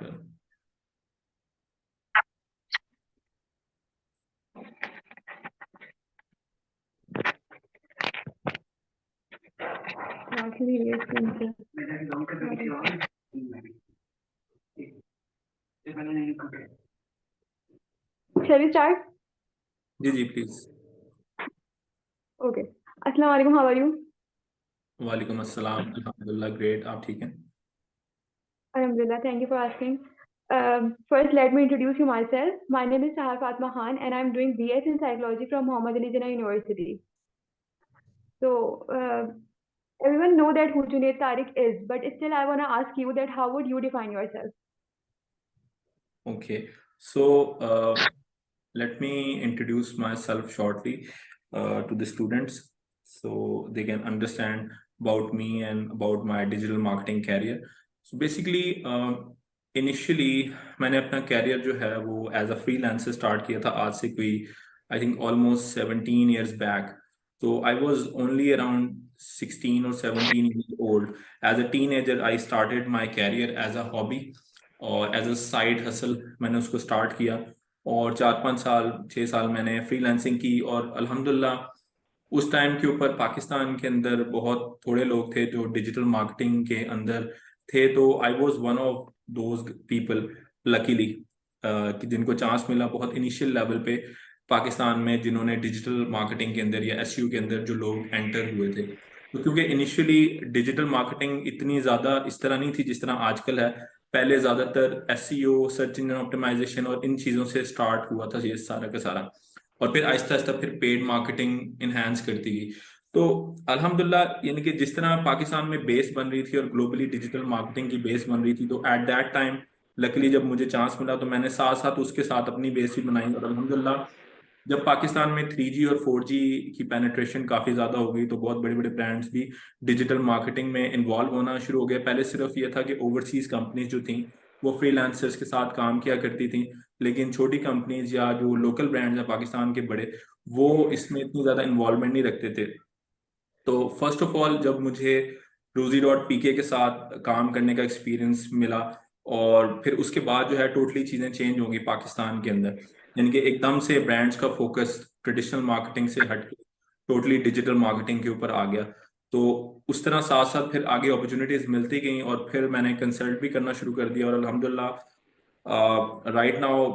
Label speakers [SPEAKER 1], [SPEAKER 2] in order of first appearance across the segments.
[SPEAKER 1] करो।
[SPEAKER 2] Shall we start?
[SPEAKER 1] जी जी please.
[SPEAKER 2] Okay. Assalamu alaikum. How are you?
[SPEAKER 1] वालेकुम अस्सलाम, अल्हम्दुलिल्लाह ग्रेट। आप ठीक हैं?
[SPEAKER 2] Alhamdulillah. Thank you for asking. First, let me introduce you myself. My name is Sahar Fatma Khan, and I'm doing BS in psychology from Muhammad Ali Jinnah University. So, everyone know that who Junaid Tariq is, but still, I wanna ask you that how would you define yourself?
[SPEAKER 1] Okay, so let me introduce myself shortly to the students so they can understand about me and about my digital marketing career. So basically, initially मैंने अपना career जो है वो as a freelancer start किया था आज से कोई I think almost 17 years back. So I was only around 16 or 17 years old. As a teenager, I started my career as a hobby और एज अ साइड हसल मैंने उसको start किया। और 4-5 साल 6 साल मैंने फ्रीलांसिंग की और अल्हम्दुलिल्लाह उस टाइम के ऊपर पाकिस्तान के अंदर बहुत थोड़े लोग थे जो डिजिटल मार्केटिंग के अंदर थे। तो I was one of those people luckily कि जिनको चांस मिला बहुत इनिशियल लेवल पे पाकिस्तान में, जिन्होंने डिजिटल मार्केटिंग के अंदर या एसईओ के अंदर जो लोग एंटर हुए थे। तो क्योंकि इनिशियली डिजिटल मार्केटिंग इतनी ज़्यादा इस तरह नहीं थी जिस तरह आजकल है। पहले ज़्यादातर एसईओ, सर्च इंजन ऑप्टिमाइजेशन और इन चीज़ों से स्टार्ट हुआ था ये सारा का सारा, और फिर आहिस्ता आहिस्ता फिर पेड मार्केटिंग इनहेंस करती गई। तो अल्हम्दुलिल्लाह यानी कि जिस तरह पाकिस्तान में बेस बन रही थी और ग्लोबली डिजिटल मार्केटिंग की बेस बन रही थी, तो एट दैट टाइम लकीली जब मुझे चांस मिला तो मैंने साथ साथ उसके साथ अपनी बेस भी बनाई। और अल्हम्दुलिल्लाह जब पाकिस्तान में 3G और 4G की पेनिट्रेशन काफ़ी ज़्यादा हो गई तो बहुत बड़े बड़े ब्रांड्स भी डिजिटल मार्केटिंग में इन्वॉल्व होना शुरू हो गए। पहले सिर्फ ये था कि ओवरसीज कंपनीज जो थी वो फ्रीलांसर्स के साथ काम किया करती थी, लेकिन छोटी कंपनीज या जो लोकल ब्रांड्स हैं पाकिस्तान के बड़े, वो इसमें इतनी ज़्यादा इन्वॉल्वमेंट नहीं रखते थे। तो फर्स्ट ऑफ ऑल जब मुझे Rosie.pk के साथ काम करने का एक्सपीरियंस मिला, और फिर उसके बाद जो है टोटली चीज़ें चेंज होंगी पाकिस्तान के अंदर। यानी कि एकदम से ब्रांड्स का फोकस ट्रेडिशनल मार्केटिंग से हट के टोटली डिजिटल मार्केटिंग के ऊपर आ गया। तो उस तरह साथ साथ फिर आगे अपॉर्चुनिटीज मिलती गई और फिर मैंने कंसल्ट भी करना शुरू कर दिया। और अल्हम्दुलिल्लाह right now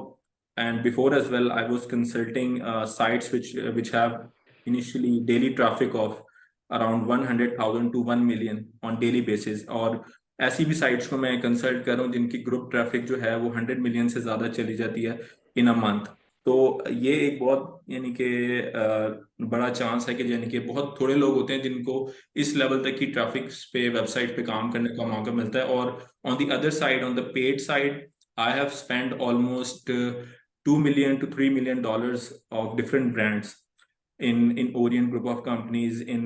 [SPEAKER 1] and before as well I was consulting sites which have initially daily traffic of around 100,000 to 1 million on daily basis, और ऐसी भी साइट्स को मैं कंसल्ट कर रहा हूँ जिनकी ग्रुप ट्रैफिक जो है वो 100 मिलियन से ज़्यादा चली जाती है इन अ मंथ। तो ये एक बहुत यानी कि बड़ा चांस है कि यानी कि बहुत थोड़े लोग होते हैं जिनको इस लेवल तक की ट्रैफिक पे वेबसाइट पे काम करने का मौका मिलता है। और on the other side, on the paid side, I have spent almost $2 million to $3 million of different brands in Orient Group of companies, in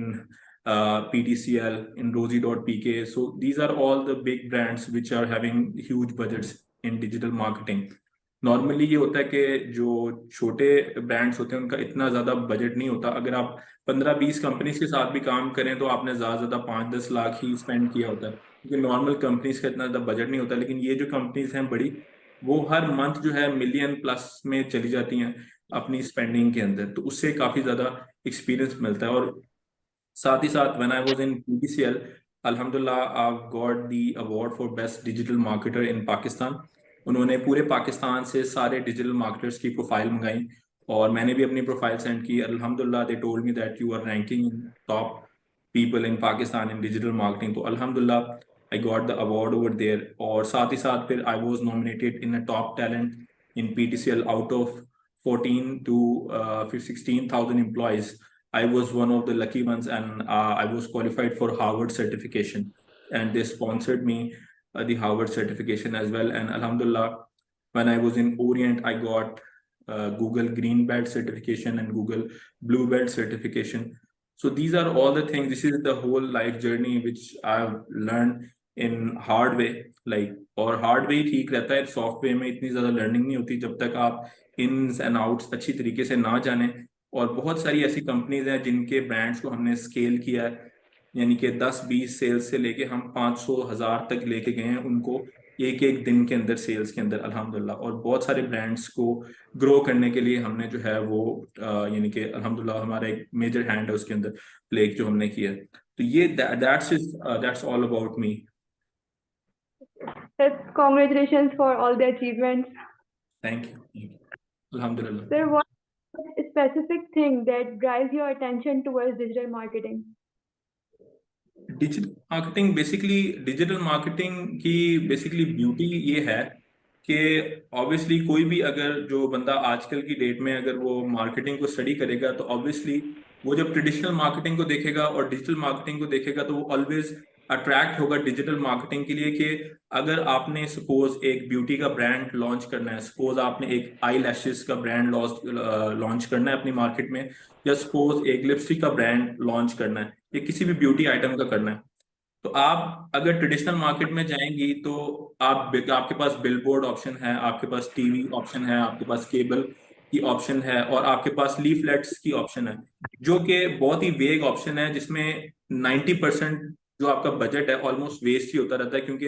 [SPEAKER 1] PTCL, in Rosie.pk. So these are all the big brands which are having huge budgets in digital marketing. Normally ये होता है कि जो छोटे brands होते हैं उनका इतना ज़्यादा बजट नहीं होता। अगर आप 15-20 कंपनीज के साथ भी काम करें तो आपने ज़्यादा से ज़्यादा 5-10 लाख ही स्पेंड किया होता है, क्योंकि नॉर्मल कंपनीज का इतना ज़्यादा बजट नहीं होता। लेकिन ये जो कंपनीज हैं बड़ी, वो हर मंथ जो है मिलियन प्लस में चली जाती हैं अपनी स्पेंडिंग के अंदर। तो उससे काफ़ी ज़्यादा एक्सपीरियंस मिलता है। और साथ ही साथ when I was in PTCL, अल्हम्दुलिल्लाह I got the award for best digital marketer in Pakistan. उन्होंने पूरे पाकिस्तान से सारे डिजिटल मार्केटर्स की प्रोफाइल मंगाई और मैंने भी अपनी प्रोफाइल सेंड की। अल्हम्दुलिल्लाह they told me that you are ranking in top people in Pakistan in digital marketing. तो अल्हम्दुलिल्लाह I got the award over there. और साथ ही साथ फिर I was nominated in a top talent in PTCL out of 14 to 16,000 employees. I was one of the lucky ones, and I was qualified for Harvard certification, and they sponsored me the Harvard certification as well. And Alhamdulillah, when I was in Orient, I got Google Green Belt certification and Google Blue Belt certification. So these are all the things. This is the whole life journey which I've learned in hard way. Like, और hard way ही ठीक रहता है, software में इतनी ज़्यादा learning नहीं होती जब तक आप इन्स एंड आउट्स अच्छी तरीके से ना जाने। और बहुत सारी ऐसी कंपनीज हैं जिनके ब्रांड्स को हमने स्केल किया है, यानी कि 10-20 सेल्स से लेके हम 500-1000 तक लेके गए हैं उनको एक एक दिन के अंदर सेल्स के अंदर अल्हम्दुलिल्लाह। और बहुत सारे ब्रांड्स को ग्रो करने के लिए हमने जो है वो यानी कि अल्हम्दुलिल्लाह हमारा एक मेजर हैंड है उसके अंदर प्ले जो हमने किया है। तो ये that's all about me.
[SPEAKER 2] Congratulations for all the achievements.
[SPEAKER 1] Thank you. अल्हम्दुलिल्लाह।
[SPEAKER 2] Sir, what is a specific thing that drives your attention towards digital marketing?
[SPEAKER 1] Digital marketing की बेसिकली ब्यूटी ये है कि ऑब्वियसली कोई भी अगर जो बंदा आजकल की डेट में अगर वो मार्केटिंग को स्टडी करेगा तो ऑब्वियसली वो जब ट्रेडिशनल मार्केटिंग को देखेगा और डिजिटल मार्केटिंग को देखेगा तो वो ऑलवेज अट्रैक्ट होगा डिजिटल मार्केटिंग के लिए। कि अगर आपने सपोज एक ब्यूटी का ब्रांड लॉन्च करना है, सपोज आपने एक आई लैशेस का ब्रांड लॉन्च करना है अपनी मार्केट में, या सपोज एक लिपस्टिक का ब्रांड लॉन्च करना है, या किसी भी ब्यूटी आइटम का करना है, तो आप अगर ट्रेडिशनल मार्केट में जाएंगी तो आपके पास बिलबोर्ड ऑप्शन है, आपके पास टीवी ऑप्शन है, आपके पास केबल की ऑप्शन है, और आपके पास लीफलेट्स की ऑप्शन है, जो कि बहुत ही वेग ऑप्शन है, जिसमें 90% जो आपका बजट है ऑलमोस्ट वेस्ट ही होता रहता है। क्योंकि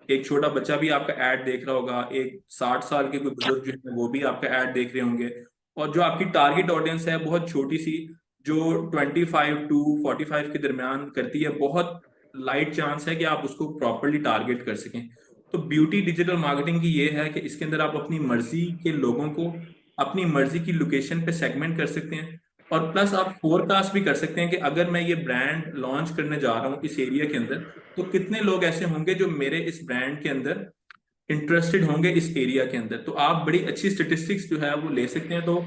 [SPEAKER 1] एक छोटा बच्चा भी आपका ऐड देख रहा होगा, एक 60 साल के कोई बुजुर्ग जो है वो भी आपका ऐड देख रहे होंगे, और जो आपकी टारगेट ऑडियंस है बहुत छोटी सी, जो 25 to 45 के दरमियान करती है, बहुत लाइट चांस है कि आप उसको प्रॉपरली टारगेट कर सकें। तो ब्यूटी डिजिटल मार्केटिंग की ये है कि इसके अंदर आप अपनी मर्जी के लोगों को अपनी मर्जी की लोकेशन पे सेगमेंट कर सकते हैं, और प्लस आप फोरकास्ट भी कर सकते हैं कि अगर मैं ये ब्रांड लॉन्च करने जा रहा हूँ इस एरिया के अंदर, तो कितने लोग ऐसे होंगे जो मेरे इस ब्रांड के अंदर इंटरेस्टेड होंगे इस एरिया के अंदर। तो आप बड़ी अच्छी स्टेटिस्टिक्स जो है वो ले सकते हैं। तो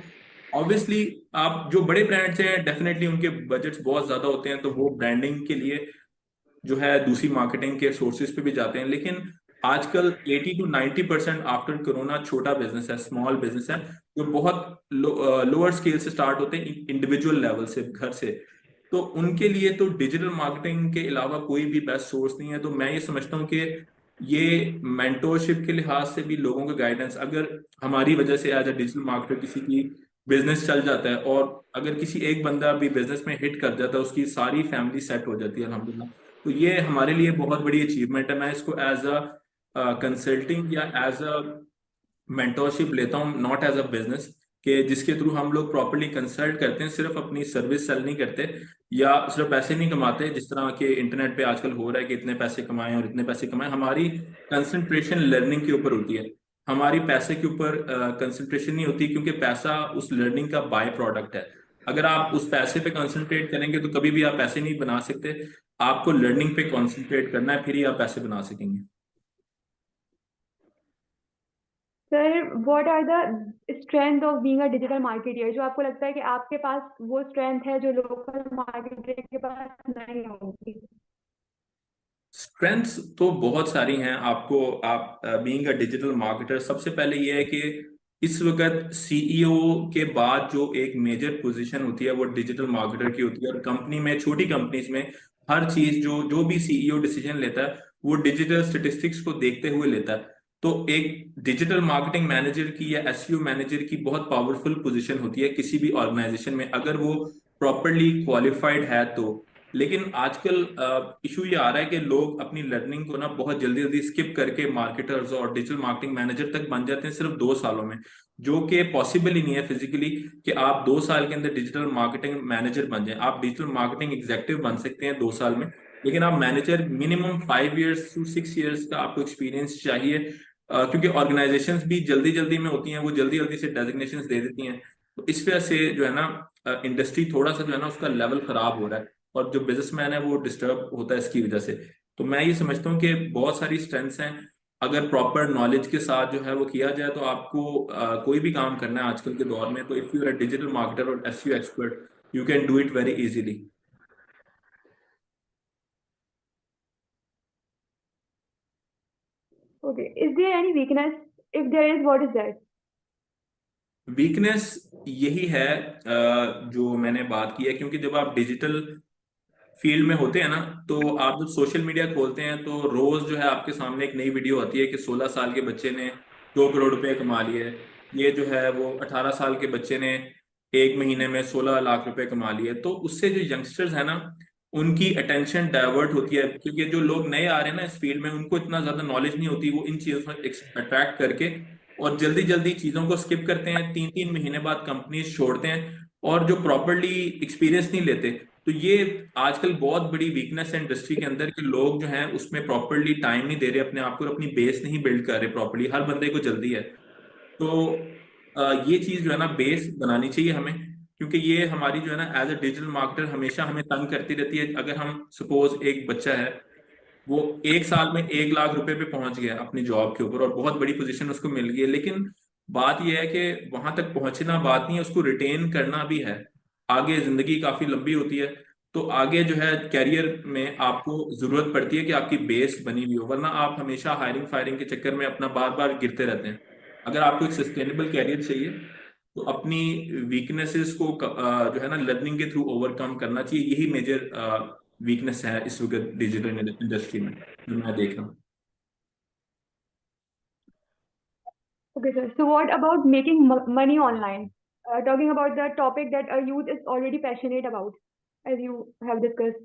[SPEAKER 1] ऑब्वियसली आप जो बड़े ब्रांड्स हैं डेफिनेटली उनके बजट्स बहुत ज्यादा होते हैं, तो वो ब्रांडिंग के लिए जो है दूसरी मार्केटिंग के सोर्सेज पे भी जाते हैं। लेकिन आजकल 80 to 90% आफ्टर कोरोना छोटा बिजनेस है, स्मॉल बिजनेस है, जो बहुत लोअर स्केल से स्टार्ट होते हैं, इंडिविजुअल लेवल से, घर से। तो उनके लिए तो डिजिटल मार्केटिंग के अलावा कोई भी बेस्ट सोर्स नहीं है। तो मैं ये समझता हूँ कि ये मेंटोरशिप के लिहाज से भी लोगों का गाइडेंस, अगर हमारी वजह से एज अ डिजिटल मार्केटर किसी की बिजनेस चल जाता है, और अगर किसी एक बंदा भी बिजनेस में हिट कर जाता है, उसकी सारी फैमिली सेट हो जाती है अल्हम्दुलिल्लाह। तो ये हमारे लिए बहुत बड़ी अचीवमेंट है। मैं इसको एज अ कंसल्टिंग या एज अ मेंटोरशिप लेता हूँ, नॉट एज अ बिजनेस, कि जिसके थ्रू हम लोग प्रॉपर्ली कंसल्ट करते हैं, सिर्फ अपनी सर्विस सेल नहीं करते या सिर्फ पैसे नहीं कमाते जिस तरह के इंटरनेट पे आजकल हो रहा है कि इतने पैसे कमाएं और इतने पैसे कमाएं। हमारी कंसंट्रेशन लर्निंग के ऊपर होती है, हमारी पैसे के ऊपर कंसंट्रेशन नहीं होती, क्योंकि पैसा उस लर्निंग का बाय प्रोडक्ट है। अगर आप उस पैसे पे कंसंट्रेट करेंगे तो कभी भी आप पैसे नहीं बना सकते। आपको लर्निंग पे कंसंट्रेट करना है, फिर ही आप पैसे बना सकेंगे।
[SPEAKER 2] Sir, what are the strength of being a digital marketer? जो आपको लगता है कि आपके पास वो strength है जो local marketer के पास नहीं होगी?
[SPEAKER 1] स्ट्रेंथ्स तो बहुत सारी हैं। आप बीइंग अ डिजिटल मार्केटर, सबसे पहले ये है कि इस वक्त सीईओ के बाद जो एक मेजर पोजीशन होती है वो डिजिटल मार्केटर की होती है। और कंपनी में, छोटी कंपनीज में, हर चीज जो जो भी सीईओ डिसीजन लेता है वो डिजिटल स्टेटिस्टिक्स को देखते हुए लेता है। तो एक डिजिटल मार्केटिंग मैनेजर की या एसईओ मैनेजर की बहुत पावरफुल पोजीशन होती है किसी भी ऑर्गेनाइजेशन में, अगर वो प्रॉपरली क्वालिफाइड है तो। लेकिन आजकल इशू ये आ रहा है कि लोग अपनी लर्निंग को ना बहुत जल्दी जल्दी स्किप करके मार्केटर्स और डिजिटल मार्केटिंग मैनेजर तक बन जाते हैं सिर्फ 2 सालों में, जो कि पॉसिबल ही नहीं है फिजिकली कि आप 2 साल के अंदर डिजिटल मार्केटिंग मैनेजर बन जाएं। आप डिजिटल मार्केटिंग एग्जेक्टिव बन सकते हैं 2 साल में, लेकिन आप manager minimum 5 years to 6 years का आपको एक्सपीरियंस चाहिए। क्योंकि ऑर्गेनाइजेशंस भी जल्दी जल्दी में होती हैं, वो जल्दी जल्दी से डेजिग्नेशन दे देती हैं। तो इस वजह से जो है ना इंडस्ट्री थोड़ा सा जो है ना उसका लेवल खराब हो रहा है, और जो बिजनेसमैन है वो डिस्टर्ब होता है इसकी वजह से। तो मैं ये समझता हूँ कि बहुत सारी स्ट्रेंथ्स हैं, अगर प्रॉपर नॉलेज के साथ जो है वो किया जाए तो आपको कोई भी काम करना है आजकल के दौर में, तो if you are a digital marketer और SEO expert, you can do it very easily.
[SPEAKER 2] Okay. Is there any weakness? If there is, what is that?
[SPEAKER 1] Weakness यही है जो मैंने बात की है, क्योंकि जब आप डिजिटल फील्ड में होते हैं ना, तो आप जब सोशल मीडिया खोलते हैं तो रोज जो है आपके सामने एक नई वीडियो आती है कि 16 साल के बच्चे ने 2 करोड़ रुपए कमा लिए। ये जो है वो 18 साल के बच्चे ने 1 महीने में 16 लाख रुपए कमा लिए। तो उससे जो यंगस्टर्स है ना, उनकी अटेंशन डाइवर्ट होती है, क्योंकि जो लोग नए आ रहे हैं ना इस फील्ड में, उनको इतना ज्यादा नॉलेज नहीं होती, वो इन चीजों में अट्रैक्ट करके और जल्दी जल्दी चीजों को स्किप करते हैं, 3-3 महीने बाद कंपनीज छोड़ते हैं और जो प्रॉपरली एक्सपीरियंस नहीं लेते। तो ये आजकल बहुत बड़ी वीकनेस है इंडस्ट्री के अंदर कि लोग जो हैं उसमें प्रॉपरली टाइम नहीं दे रहे अपने आप को, अपनी बेस नहीं बिल्ड कर रहे प्रॉपरली। हर बंदे को जल्दी है। तो ये चीज जो है ना बेस बनानी चाहिए हमें, क्योंकि ये हमारी जो है ना एज अ डिजिटल मार्केटर हमेशा हमें तंग करती रहती है। अगर हम सपोज एक बच्चा है, वो 1 साल में 1 लाख रुपए पे पहुंच गया अपनी जॉब के ऊपर और बहुत बड़ी पोजीशन उसको मिल गई है, लेकिन बात यह है कि वहां तक पहुंचना बात नहीं है, उसको रिटेन करना भी है। आगे जिंदगी काफी लंबी होती है, तो आगे जो है कैरियर में आपको जरूरत पड़ती है कि आपकी बेस बनी हुई हो, वरना आप हमेशा हायरिंग फायरिंग के चक्कर में अपना बार बार गिरते रहते हैं। अगर आपको एक सस्टेनेबल कैरियर चाहिए तो अपनी वीकनेसेस को जो है ना लर्निंग के थ्रू ओवरकम करना चाहिए। यही मेजर वीकनेस है इस वक्त डिजिटल इंडस्ट्री में जो मैं देख रहा हूँ।
[SPEAKER 2] Okay, sir. So what about making money online? Talking about the topic that a youth is already passionate about, as you have discussed.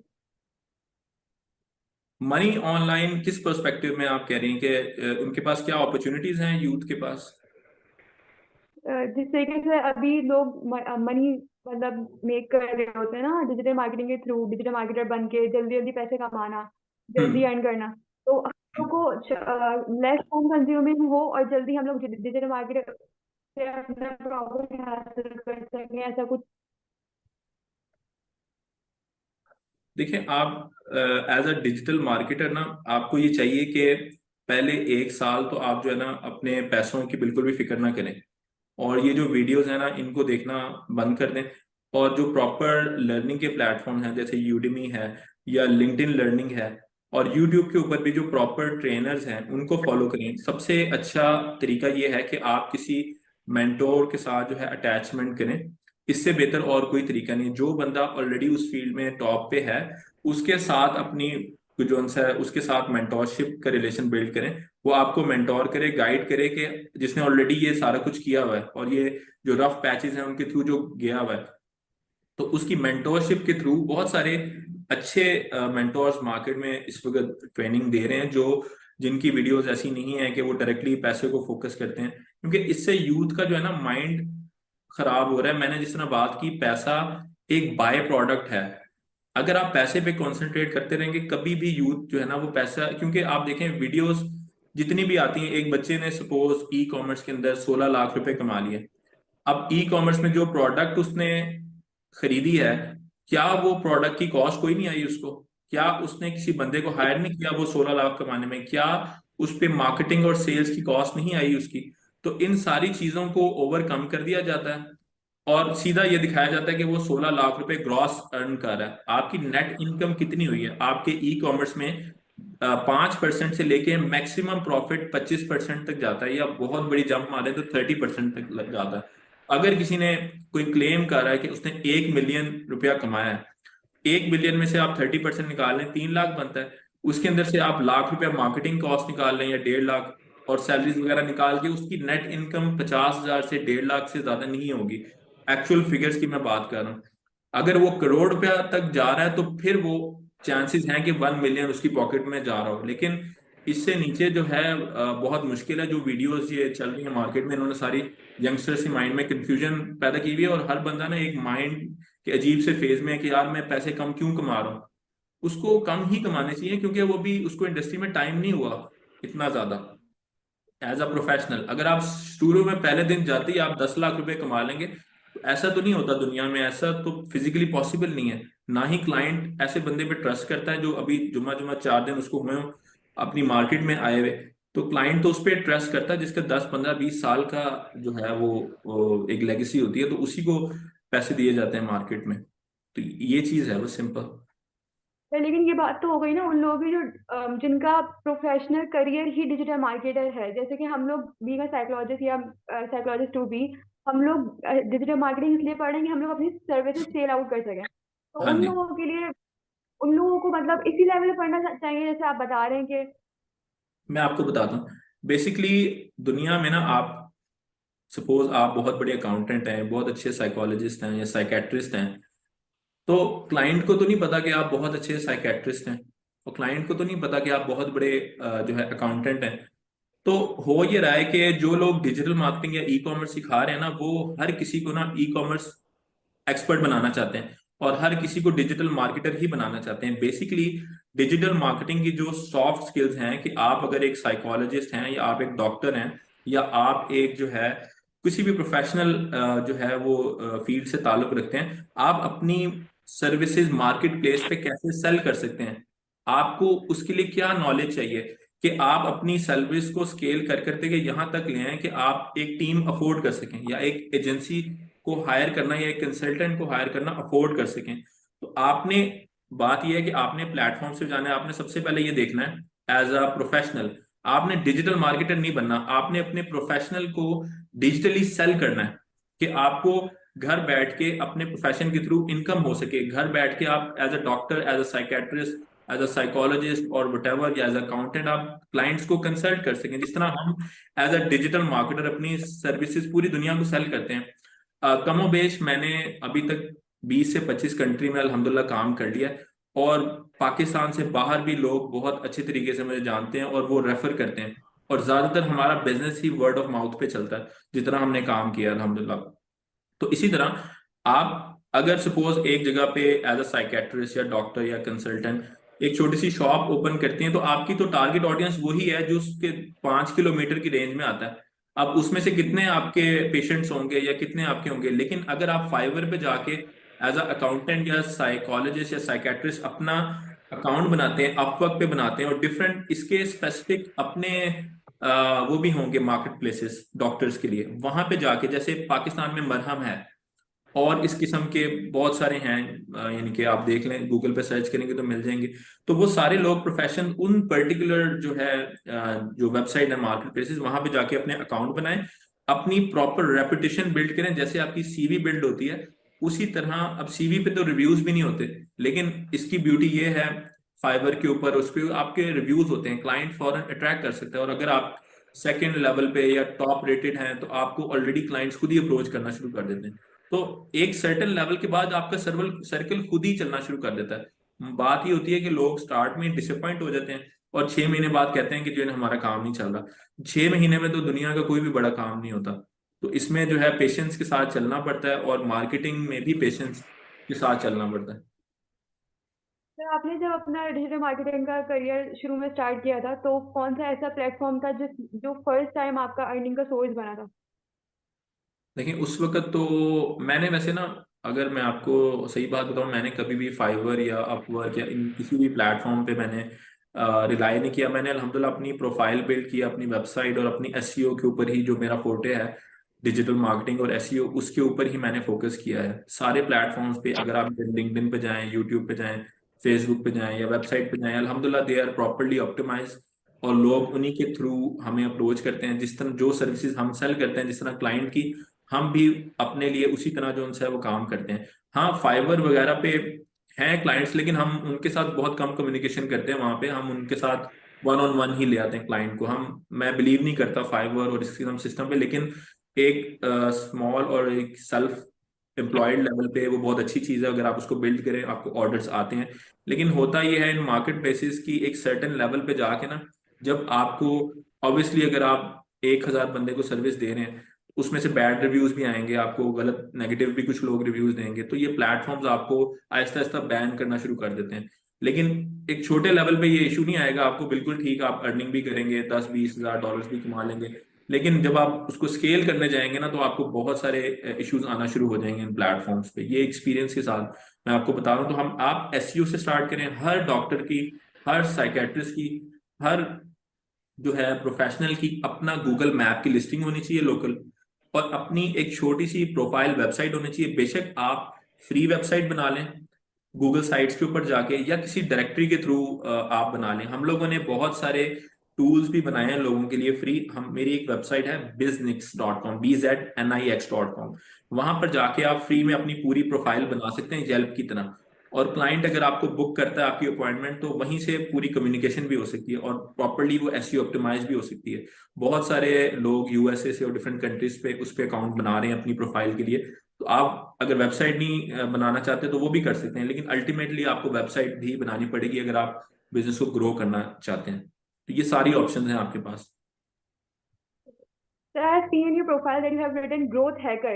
[SPEAKER 1] Money online किस पर्सपेक्टिव में आप कह रही हैं कि उनके पास क्या अपॉर्चुनिटीज हैं यूथ के पास?
[SPEAKER 2] जिस तरीके से अभी लोग मनी मतलब मेक कर रहे होते हैं ना डिजिटल मार्केटिंग के थ्रू, डिजिटल मार्केटर बन के जल्दी जल्दी पैसे कमाना, जल्दी
[SPEAKER 1] हम्म।
[SPEAKER 2] अर्न करना। तो हम लोग को लेस टाइम कंज्यूमिंग हो और जल्दी हम लोग डिजिटल मार्केटर से अपना प्रॉफिट हासिल कर सकें, ऐसा कुछ।
[SPEAKER 1] देखिए, आप एज अ डिजिटल मार्केटर ना, आपको ये चाहिए कि पहले 1 साल तो आप जो है ना अपने पैसों की बिल्कुल भी फिक्र ना करें, और ये जो वीडियोस है ना इनको देखना बंद कर दें। और जो प्रॉपर लर्निंग के प्लेटफॉर्म हैं जैसे यूडेमी है या लिंक्डइन लर्निंग है, और यूट्यूब के ऊपर भी जो प्रॉपर ट्रेनर्स हैं उनको फॉलो करें। सबसे अच्छा तरीका ये है कि आप किसी मेंटोर के साथ जो है अटैचमेंट करें। इससे बेहतर और कोई तरीका नहीं। जो बंदा ऑलरेडी उस फील्ड में टॉप पे है उसके साथ अपनी जो है उसके साथ मेंटोरशिप का रिलेशन बिल्ड करें। वो आपको मेंटोर करे, गाइड करे कि जिसने ऑलरेडी ये सारा कुछ किया हुआ है और ये जो रफ पैचेस हैं उनके थ्रू जो गया हुआ है, तो उसकी मेंटोरशिप के थ्रू बहुत सारे अच्छे मेंटोर्स मार्केट में इस वक्त ट्रेनिंग दे रहे हैं, जो जिनकी वीडियोस ऐसी नहीं है कि वो डायरेक्टली पैसे को फोकस करते हैं। क्योंकि इससे यूथ का जो है ना माइंड खराब हो रहा है। मैंने जिस तरह बात की, पैसा एक बाय प्रोडक्ट है। अगर आप पैसे पे कंसंट्रेट करते रहेंगे, कभी भी यूथ जो है ना वो पैसा, क्योंकि आप देखें वीडियोस जितनी भी आती हैं, एक बच्चे ने सपोज ई कॉमर्स के अंदर 16 लाख रुपए कमा लिए। अब ई कॉमर्स में जो प्रोडक्ट उसने खरीदी है, क्या वो प्रोडक्ट की कॉस्ट कोई नहीं आई उसको? क्या उसने किसी बंदे को हायर नहीं किया वो 16 लाख कमाने में? क्या उस पे मार्केटिंग और सेल्स की कॉस्ट नहीं आई उसकी? तो इन सारी चीजों को ओवरकम कर दिया जाता है और सीधा ये दिखाया जाता है कि वो 16 लाख रुपए ग्रॉस अर्न कर रहा है। आपकी नेट इनकम कितनी हुई है आपके ई कॉमर्स में? 5% से लेके मैक्सिमम प्रॉफिट 25% तक जाता है, या बहुत बड़ी जंप मारे तो 30% तक लग जाता है। अगर किसी ने कोई क्लेम कर रहा है कि उसने 1 मिलियन रुपया कमाया है, 1 मिलियन में से आप 30% निकाल लें, 3 लाख बनता है। उसके अंदर से आप लाख रुपया मार्केटिंग कॉस्ट निकाल लें या 1.5 लाख, और सैलरीज वगैरह निकाल के उसकी नेट इनकम 50,000 से 1.5 लाख से ज्यादा नहीं होगी। एक्चुअल फिगर्स की मैं बात कर रहा हूँ। अगर वो करोड़ रुपया तक जा रहा है तो फिर वो चांसेस हैं कि 1 मिलियन उसकी पॉकेट में जा रहा हो। लेकिन इससे नीचे जो है बहुत मुश्किल है। जो वीडियोस ये चल रही है मार्केट में, इन्होंने सारी यंगस्टर्स के माइंड में कंफ्यूजन पैदा की हुई है, और हर बंदा ना एक माइंड के अजीब से फेज में है कि यार मैं पैसे कम क्यों कमा रहा हूँ। उसको कम ही कमाने चाहिए, क्योंकि वो भी उसको इंडस्ट्री में टाइम नहीं हुआ इतना ज्यादा एज अ प्रोफेशनल। अगर आप शुरू में पहले दिन जाते ही आप 10 लाख रुपए कमा लेंगे, तो ऐसा तो नहीं होता दुनिया में, ऐसा तो फिजिकली पॉसिबल नहीं है। ना ही क्लाइंट ऐसे बंदे पे ट्रस्ट करता है जो अभी जुम्मा जुम्मा 4 दिन उसको हुए हों अपनी मार्केट में आए हुए। तो क्लाइंट तो उस पर ट्रस्ट करता है जिसका 10-15-20 साल का जो है वो एक लेगेसी होती है, तो उसी को पैसे दिए जाते हैं मार्केट में। तो ये चीज है बस, सिंपल।
[SPEAKER 2] लेकिन ये बात तो हो गई ना उन लोगों की जो जिनका प्रोफेशनल करियर ही डिजिटल मार्केटर है, जैसे कि हम लोग बीइंग अ साइकोलॉजिस्ट या साइकोलॉजिस्ट टू बी, हम लोग डिजिटल मार्केटिंग इसलिए पढ़ रहे हैं कि हम लोग अपनी सर्विसेज सेल आउट कर सकें। तो
[SPEAKER 1] हाँ
[SPEAKER 2] उन
[SPEAKER 1] जी।
[SPEAKER 2] लोगों के लिए, उन लोगों को मतलब इसी लेवल पे पढ़ना चाहिए जैसे आप बता रहे हैं कि।
[SPEAKER 1] मैं आपको बताता हूँ। बेसिकली दुनिया में ना, आप सपोज आप बहुत बड़े अकाउंटेंट हैं, बहुत अच्छे साइकोलॉजिस्ट हैं या साइकेट्रिस्ट हैं, तो क्लाइंट को तो नहीं पता कि आप बहुत अच्छे साइकेट्रिस्ट हैं, और क्लाइंट को तो नहीं पता कि आप बहुत बड़े जो है अकाउंटेंट हैं। तो हो ये रहा है कि जो लोग डिजिटल मार्केटिंग या ई कॉमर्स सिखा रहे हैं ना, वो हर किसी को ना ई कॉमर्स एक्सपर्ट बनाना चाहते हैं, और हर किसी को डिजिटल मार्केटर ही बनाना चाहते हैं। बेसिकली डिजिटल मार्केटिंग की जो सॉफ्ट स्किल्स हैं, कि आप अगर एक साइकोलॉजिस्ट हैं, या आप एक डॉक्टर हैं, या आप एक जो है किसी भी प्रोफेशनल जो है वो फील्ड से ताल्लुक रखते हैं, आप अपनी सर्विसेज मार्केट प्लेस पे कैसे सेल कर सकते हैं, आपको उसके लिए क्या नॉलेज चाहिए, कि आप अपनी सर्विस को स्केल कर करते कि यहाँ तक ले आए कि आप एक टीम अफोर्ड कर सकें, या एक एजेंसी को हायर करना या एक कंसल्टेंट को हायर करना अफोर्ड कर सकें। तो आपने, बात यह है कि आपने प्लेटफॉर्म से जाना है, आपने सबसे पहले ये देखना है एज अ प्रोफेशनल, आपने डिजिटल मार्केटर नहीं बनना, आपने अपने प्रोफेशनल को डिजिटली सेल करना है, कि आपको घर बैठ के अपने प्रोफेशन के थ्रू इनकम हो सके, घर बैठ के आप as a doctor, as a psychiatrist, as a psychologist और वटेवर, या एज अकाउंटेंट आप क्लाइंट्स को कंसल्ट कर सकें, जिस तरह हम एज अ डिजिटल मार्केटर अपनी सर्विसेज पूरी दुनिया को सेल करते हैं। कमोबेश मैंने अभी तक 20 से 25 कंट्री में अल्हम्दुलिल्लाह काम कर लिया है, और पाकिस्तान से बाहर भी लोग बहुत अच्छे तरीके से मुझे जानते हैं और वो रेफर करते हैं, और ज्यादातर हमारा business he word of mouth पे चलता है, जितना हमने काम किया अल्हम्दुलिल्लाह। तो इसी तरह आप अगर सपोज एक जगह पे एज अ साइकेट्रिस्ट या डॉक्टर या कंसल्टेंट एक छोटी सी शॉप ओपन करती हैं, तो आपकी तो टारगेट ऑडियंस वही है जो उसके 5 किलोमीटर की रेंज में आता है। अब उसमें से कितने आपके पेशेंट्स होंगे या कितने आपके होंगे, लेकिन अगर आप फाइवर पे जाके एज अ अकाउंटेंट या साइकोलॉजिस्ट या साइकेट्रिस्ट अपना अकाउंट बनाते हैं, अपवर्क पे बनाते हैं, और डिफरेंट इसके स्पेसिफिक अपने वो भी होंगे मार्केट प्लेसेस डॉक्टर्स के लिए, वहां पे जाके, जैसे पाकिस्तान में मरहम है और इस किस्म के बहुत सारे हैं, यानी कि आप देख लें, गूगल पे सर्च करेंगे तो मिल जाएंगे। तो वो सारे लोग प्रोफेशन उन पर्टिकुलर जो है जो वेबसाइट है मार्केट प्लेसेस, वहां पे जाके अपने अकाउंट बनाएं, अपनी प्रॉपर रेपुटेशन बिल्ड करें, जैसे आपकी सीवी बिल्ड होती है उसी तरह। अब सीवी पे तो रिव्यूज भी नहीं होते, लेकिन इसकी ब्यूटी ये है, फाइवर के ऊपर उस पे आपके रिव्यूज होते हैं, क्लाइंट फॉरन अट्रैक्ट कर सकते हैं, और अगर आप सेकेंड लेवल पे या टॉप रेटेड हैं, तो आपको ऑलरेडी क्लाइंट्स खुद ही अप्रोच करना शुरू कर देते हैं। तो एक सर्टेन लेवल के बाद आपका सर्वल सर्कल खुद ही चलना शुरू कर देता है। बात ये होती है कि लोग स्टार्ट में डिसअपॉइंट हो जाते हैं, और 6 महीने बाद कहते हैं कि जो है हमारा काम नहीं चल रहा। 6 महीने में तो दुनिया का कोई भी बड़ा काम नहीं होता। तो इसमें जो है पेशेंस के साथ चलना पड़ता है, और मार्केटिंग में भी पेशेंस के साथ चलना पड़ता है।
[SPEAKER 2] सर, आपने जब अपना डिजिटल मार्केटिंग का करियर शुरू में स्टार्ट किया था, तो कौन सा ऐसा प्लेटफॉर्म था जो फर्स्ट टाइम आपका अर्निंग का सोर्स बना था?
[SPEAKER 1] देखिए उस वक्त तो मैंने वैसे ना, अगर मैं आपको सही बात बताऊं, मैंने कभी भी फाइवर या अपवर्क या इन किसी भी प्लेटफॉर्म पे मैंने रिलाई नहीं किया। मैंने अल्हम्दुलिल्लाह अपनी प्रोफाइल बिल्ड किया, अपनी वेबसाइट और अपनी एसईओ के ऊपर ही, जो मेरा फोटे है डिजिटल मार्केटिंग और एसईओ, उसके ऊपर ही मैंने फोकस किया है। सारे प्लेटफॉर्म्स पे, अगर आप लिंक्डइन पे जाएं, यूट्यूब पे जाएं, फेसबुक पे जाएं या वेबसाइट पे जाएं, अल्हम्दुलिल्लाह दे आर प्रॉपरली ऑप्टिमाइज, और लोग उन्हीं के थ्रू हमें अप्रोच करते हैं। जिस तरह जो सर्विसेज हम सेल करते हैं, जिस तरह क्लाइंट की, हम भी अपने लिए उसी तरह जो उनसे है वो काम करते हैं। हाँ, फाइवर वगैरह पे हैं क्लाइंट्स, लेकिन हम उनके साथ बहुत कम कम्युनिकेशन करते हैं। वहां पे हम उनके साथ वन ऑन वन ही ले आते हैं क्लाइंट को। मैं बिलीव नहीं करता फाइवर और इस सिस्टम पे, लेकिन एक स्मॉल और एक सेल्फ एम्प्लॉयड लेवल पे वो बहुत अच्छी चीज़ है। अगर आप उसको बिल्ड करें, आपको ऑर्डर्स आते हैं। लेकिन होता यह है इन मार्केट बेसिस की, एक सर्टेन लेवल पे जाके ना, जब आपको, ऑब्वियसली अगर आप 1,000 बंदे को सर्विस दे रहे हैं, उसमें से बैड रिव्यूज भी आएंगे, आपको गलत नेगेटिव भी कुछ लोग रिव्यूज देंगे, तो ये प्लेटफॉर्म्स आपको आहिस्ता आहिस्ता बैन करना शुरू कर देते हैं। लेकिन एक छोटे लेवल पे ये इशू नहीं आएगा, आपको बिल्कुल ठीक, आप अर्निंग भी करेंगे, 10-20 हज़ार डॉलर्स भी कमा लेंगे। लेकिन जब आप उसको स्केल करने जाएंगे ना, तो आपको बहुत सारे इश्यूज आना शुरू हो जाएंगे इन प्लेटफॉर्म्स पे। ये एक्सपीरियंस के साथ मैं आपको बता रहा हूँ। तो हम आप एसईओ से स्टार्ट करें, हर डॉक्टर की, हर साइकेट्रिस्ट की, हर जो है प्रोफेशनल की अपना गूगल मैप की लिस्टिंग होनी चाहिए लोकल, और अपनी एक छोटी सी प्रोफाइल वेबसाइट होनी चाहिए। बेशक आप फ्री वेबसाइट बना लें गूगल साइट्स के ऊपर जाके, या किसी डायरेक्टरी के थ्रू आप बना लें। हम लोगों ने बहुत सारे टूल्स भी बनाए हैं लोगों के लिए फ्री। हम मेरी एक वेबसाइट है biznix.com, BZNIX.com। वहां पर जाके आप फ्री में अपनी पूरी प्रोफाइल बना सकते हैं येल्प की तरह, और क्लाइंट अगर आपको बुक करता है आपकी अपॉइंटमेंट, तो वहीं से पूरी कम्युनिकेशन भी हो सकती है, और प्रॉपरली वो एसईओ ऑप्टिमाइज भी हो सकती है। बहुत सारे लोग यूएसए से और डिफरेंट कंट्रीज पे उस पे अकाउंट बना रहे हैं अपनी प्रोफाइल के लिए। तो आप अगर वेबसाइट नहीं बनाना चाहते तो वो भी कर सकते हैं, लेकिन अल्टीमेटली आपको वेबसाइट भी बनानी पड़ेगी अगर आप बिजनेस को ग्रो करना चाहते हैं। तो ये सारी ऑप्शन हैं आपके पास।
[SPEAKER 2] So I have seen in your profile that you have written growth hacker.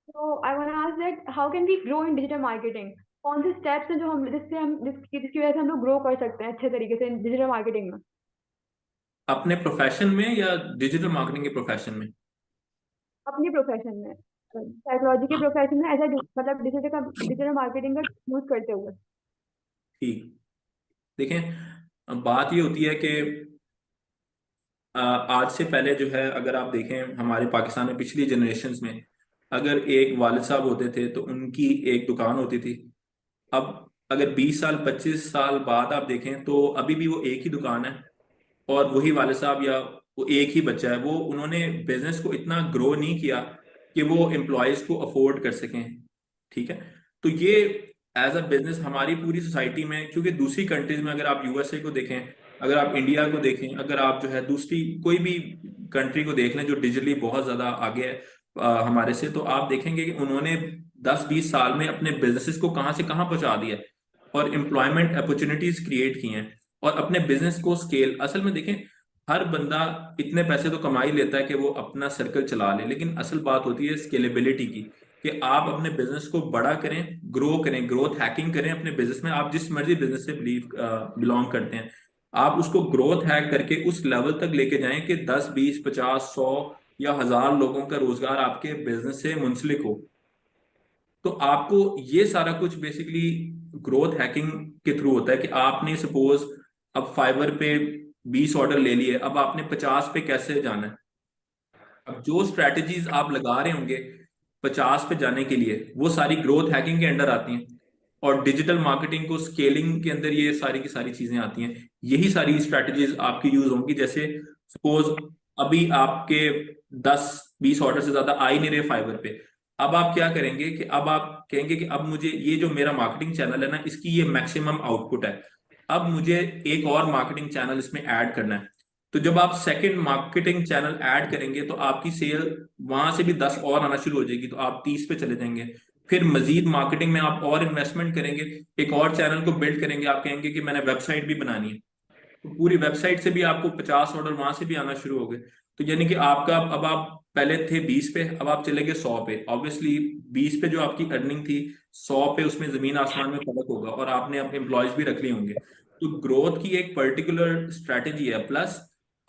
[SPEAKER 2] So I want to ask that how can we grow in digital marketing? कौन से steps हैं जो हम जिसकी वजह से हम लोग grow कर सकते हैं अच्छे तरीके से digital marketing में?
[SPEAKER 1] अपने प्रोफेशन में या डिजिटल मार्केटिंग के प्रोफेशन में?
[SPEAKER 2] अपनी प्रोफेशन में, साइकोलॉजी के प्रोफेशन में ऐसा मतलब डिजिटल मार्केटिंग का यूज करते हुए।
[SPEAKER 1] ठीक। देखें, अब बात ये होती है कि आज से पहले जो है, अगर आप देखें हमारे पाकिस्तान में पिछली जनरेशन्स में, अगर एक वालिद साहब होते थे तो उनकी एक दुकान होती थी। अब अगर 20 साल 25 साल बाद आप देखें तो अभी भी वो एक ही दुकान है, और वही वाले साहब या वो एक ही बच्चा है। वो उन्होंने बिजनेस को इतना ग्रो नहीं किया कि वो एम्प्लॉयज को अफोर्ड कर सकें। ठीक है। तो ये एज अ बिजनेस हमारी पूरी सोसाइटी में, क्योंकि दूसरी कंट्रीज में अगर आप यूएसए को देखें, अगर आप इंडिया को देखें, अगर आप जो है दूसरी कोई भी कंट्री को देख लें जो डिजिटली बहुत ज्यादा आगे है हमारे से, तो आप देखेंगे कि उन्होंने 10-20 साल में अपने बिजनेसेस को कहाँ से कहाँ पहुंचा दिया है, और एम्प्लॉयमेंट अपॉर्चुनिटीज क्रिएट की हैं, और अपने बिजनेस को स्केल। असल में देखें, हर बंदा इतने पैसे तो कमा ही लेता है कि वो अपना सर्कल चला ले, लेकिन असल बात होती है स्केलेबिलिटी की, कि आप अपने बिजनेस को बड़ा करें, ग्रो करें, ग्रोथ हैकिंग करें अपने बिजनेस में। आप जिस मर्जी बिजनेस से बिलोंग करते हैं, आप उसको ग्रोथ हैक करके उस लेवल तक लेके जाएं कि 10, 20, 50, 100 या 1000 लोगों का रोजगार आपके बिजनेस से मुंसलिक हो। तो आपको ये सारा कुछ बेसिकली ग्रोथ हैकिंग के थ्रू होता है कि आपने सपोज अब फाइवर पे 20 ऑर्डर ले लिए, अब आपने 50 पे कैसे जाना है। अब जो स्ट्रेटजीज आप लगा रहे होंगे 50 पे जाने के लिए, वो सारी ग्रोथ हैकिंग के अंडर आती हैं, और डिजिटल मार्केटिंग को स्केलिंग के अंदर ये सारी की सारी चीजें आती हैं। यही सारी स्ट्रेटजीज आपकी यूज होंगी। जैसे सपोज अभी आपके 10-20 ऑर्डर से ज्यादा आ ही नहीं रहे फाइवर पे, अब आप क्या करेंगे कि अब आप कहेंगे कि अब मुझे ये जो मेरा मार्केटिंग चैनल है ना, इसकी ये मैक्सिमम आउटपुट है, अब मुझे एक और मार्केटिंग चैनल इसमें ऐड करना है। तो जब आप सेकंड मार्केटिंग चैनल ऐड करेंगे तो आपकी सेल वहां से भी 10 और आना शुरू हो जाएगी, तो आप 30 पे चले जाएंगे। फिर मजीद मार्केटिंग में आप और इन्वेस्टमेंट करेंगे, एक और चैनल को बिल्ड करेंगे, आप कहेंगे कि मैंने वेबसाइट भी बनानी है, तो पूरी वेबसाइट से भी आपको 50 ऑर्डर वहां से भी आना शुरू हो गए। तो यानी कि आपका, अब आप पहले थे 20 पे, अब आप चले गए 100 पे। ऑब्वियसली 20 पे जो आपकी अर्निंग थी, 100 पे उसमें जमीन आसमान में फर्क होगा, और आपने अपने एम्प्लॉयज भी रख लिए होंगे। तो ग्रोथ की एक पर्टिकुलर स्ट्रेटेजी है। प्लस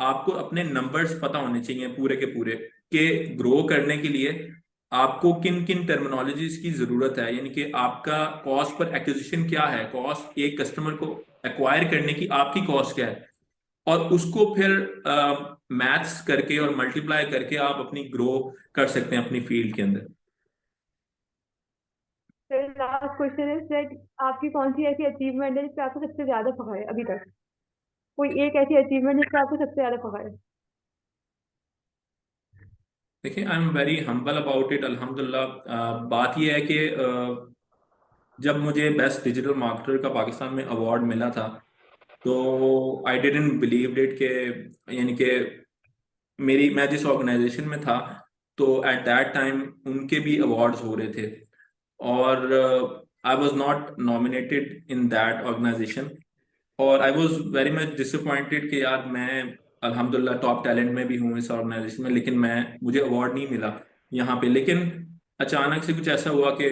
[SPEAKER 1] आपको अपने नंबर्स पता होने चाहिए पूरे के पूरे, कि ग्रो करने के लिए आपको किन किन टर्मिनोलॉजीज की जरूरत है, यानी कि आपका कॉस्ट पर एक्विजिशन क्या है, कॉस्ट एक कस्टमर को एक्वायर करने की आपकी कॉस्ट क्या है, और उसको फिर मैथ्स करके और मल्टीप्लाई करके आप अपनी ग्रो कर सकते हैं अपनी फील्ड के अंदर।
[SPEAKER 2] लास्ट क्वेश्चन इज दैट आपकी कौन सी ऐसी अचीवमेंट है जिसपे आपको सबसे ज्यादा फख्र है अभी तक? कोई एक ऐसी अचीवमेंट जिसपे आपको सबसे ज्यादा फख्र है?
[SPEAKER 1] देखिए, I am very humble about it, अल्हम्दुलिल्लाह। बात यह है कि जब मुझे बेस्ट डिजिटल मार्केटर का पाकिस्तान में अवार्ड मिला था, तो आई डिडंट बिलीव इट के, यानी कि मैं जिस ऑर्गेनाइजेशन में था, तो एट दैट टाइम उनके भी अवार्ड्स हो रहे थे, और I was not nominated in that organisation. और I was very much disappointed कि यार मैं अल्हम्दुलिल्लाह टॉप टैलेंट में भी हूँ इस ऑर्गेनाइजेशन में, लेकिन मुझे अवार्ड नहीं मिला यहाँ पे। लेकिन अचानक से कुछ ऐसा हुआ कि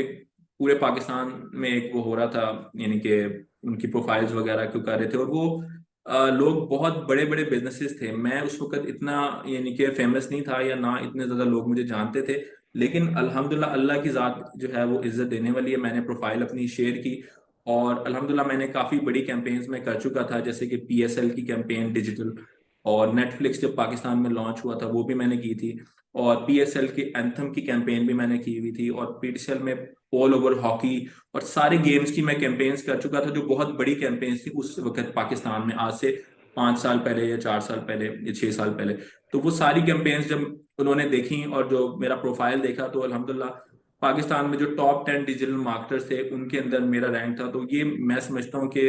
[SPEAKER 1] पूरे पाकिस्तान में एक वो हो रहा था, यानी कि उनकी प्रोफाइल्स वगैरह क्यों कर रहे थे, और वो लोग बहुत बड़े बड़े बिजनेसेस थे। मैं उस वक्त इतना यानी कि फेमस नहीं था, या ना इतने ज्यादा लोग मुझे जानते थे, लेकिन अल्हम्दुलिल्लाह अल्लाह की जात जो है वो इज्जत देने वाली है। मैंने प्रोफाइल अपनी शेयर की, और अल्हम्दुलिल्लाह मैंने काफी बड़ी कैंपेन्स में कर चुका था, जैसे कि पीएसएल की कैंपेन डिजिटल, और नेटफ्लिक्स जब पाकिस्तान में लॉन्च हुआ था वो भी मैंने की थी, और पीएसएल की एंथम की कैंपेन भी मैंने की हुई थी, और पीएसएल में ऑल ओवर हॉकी और सारे गेम्स की मैं कैंपेन्स कर चुका था, जो बहुत बड़ी कैंपेन्स थी उस वक्त पाकिस्तान में, आज से 5 साल पहले या 4 साल पहले या 6 साल पहले। तो वो सारी कैंपेन्स जब उन्होंने देखी और जो मेरा प्रोफाइल देखा, तो अल्हम्दुलिल्लाह पाकिस्तान में जो टॉप 10 डिजिटल मार्केटर्स थे उनके अंदर मेरा रैंक था। तो ये मैं समझता हूँ कि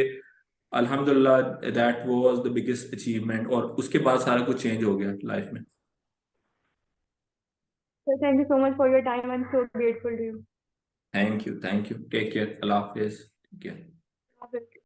[SPEAKER 1] अल्हम्दुलिल्लाह that was the biggest achievement, और उसके बाद सारा कुछ चेंज हो गया लाइफ में।
[SPEAKER 2] So thank you so much for your time. I'm so grateful to you.
[SPEAKER 1] Thank you. Take care. Allah Hafiz. Take care.